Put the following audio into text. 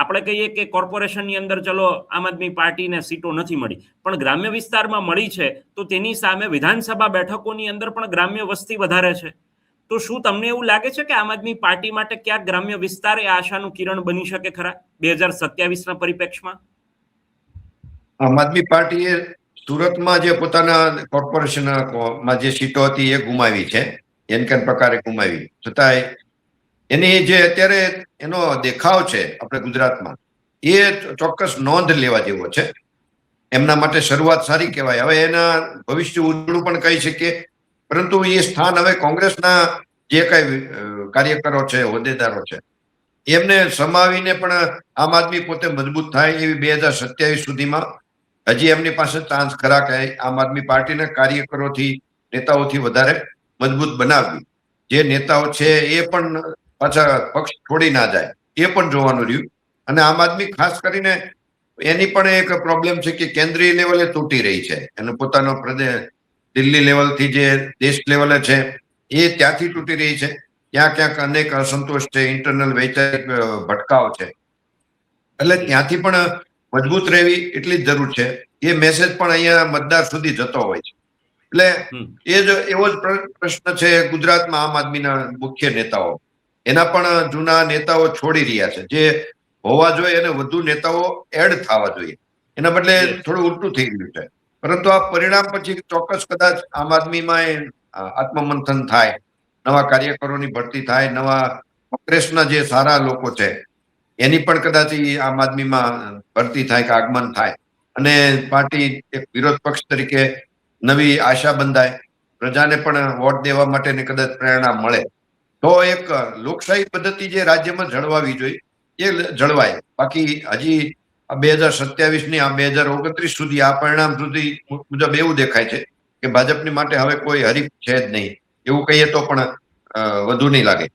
આપણે કહીએ કે કોર્પોરેશનની અંદર ચલો આમ આદમી પાર્ટીને સીટો નથી મળી, પણ ગ્રામ્ય વિસ્તારમાં મળી છે, તો તેની સામે વિધાનસભા બેઠકોની અંદર પણ ગ્રામ્ય વસ્તી વધારે છે. તો શું તમને એવું લાગે છે કે આમ આદમી પાર્ટી માટે ક્યાંક ગ્રામ્ય વિસ્તાર એ આશાનું કિરણ બની શકે ખરા 2027ના પરિપ્રેક્ષમાં? આમ આદમી પાર્ટીએ સુરતમાં જે પોતાના કોર્પોરેશનમાં જે સીટો હતી એ ગુમાવી છે, એનકેન પ્રકારે ગુમાવી. છતાંય એની જે અત્યારે એનો દેખાવ છે આપણે ગુજરાતમાં, એ ચોક્કસ નોંધ લેવા જેવો છે. એમના માટે શરૂઆત સારી કહેવાય. હવે એના ભવિષ્ય ઉજળું પણ કહી શકીએ, પરંતુ એ સ્થાન હવે કોંગ્રેસના જે કઈ કાર્યકરો છે, હોદ્દેદારો છે, એમને સમાવીને પણ આમ આદમી પોતે મજબૂત થાય એવી 2027 સુધીમાં હજી એમની પાસે ચાન્સ ખરા કે આમ આદમી પાર્ટીના કાર્યકરોથી, નેતાઓથી વધારે મજબૂત બનાવવી. જે નેતાઓ છે એ પણ પાછા પક્ષ છોડી ના જાય એ પણ જોવાનું રહ્યું. અને આમ આદમી ખાસ કરીને એની પણ એક પ્રોબ્લેમ છે કે કેન્દ્રીય લેવલે તૂટી રહી છે. એનો પોતાનો પ્રદેશ દિલ્હી લેવલથી જે દેશ લેવલે છે એ ત્યાંથી તૂટી રહી છે. ત્યાં ક્યાંક અનેક અસંતોષ છે, ઇન્ટરનલ વૈચારિક ભટકાવ છે. એટલે ત્યાંથી પણ મજબૂત રહેવી એટલી જ જરૂર છે. એ મેસેજ પણ અહીંયા મતદાર સુધી જતો હોય છે. એટલે એવો જ પ્રશ્ન છે ગુજરાતમાં આમ આદમીના મુખ્ય નેતાઓ. એના પણ જૂના નેતાઓ છોડી રહ્યા છે. જે હોવા જોઈએ અને વધુ નેતાઓ એડ થવા જોઈએ, એના બદલે થોડું ઉલટું થઈ ગયું છે. પરંતુ આ પરિણામ પછી ચોક્કસ કદાચ આમ આદમીમાં આત્મમંથન થાય, નવા કાર્યકરોની ભરતી થાય, નવા કોંગ્રેસના જે સારા લોકો છે એની પણ કદાચ આમ આદમીમાં ભરતી થાય કે આગમન થાય અને પાર્ટી એક વિરોધ પક્ષ તરીકે નવી આશા બંધાય, પ્રજાને પણ વોટ દેવા માટેની કદાચ પ્રેરણા મળે, તો એક લોકશાહી પદ્ધતિ જે રાજ્યમાં જળવાવી જોઈએ એ જળવાય. બાકી હજી 2027ની આ 2029 સુધી આ પરિણામ સુધી મુજબ એવું દેખાય છે કે ભાજપની માટે હવે કોઈ હરીફ છે જ નહીં, એવું કહીએ તો પણ વધુ નહીં લાગે.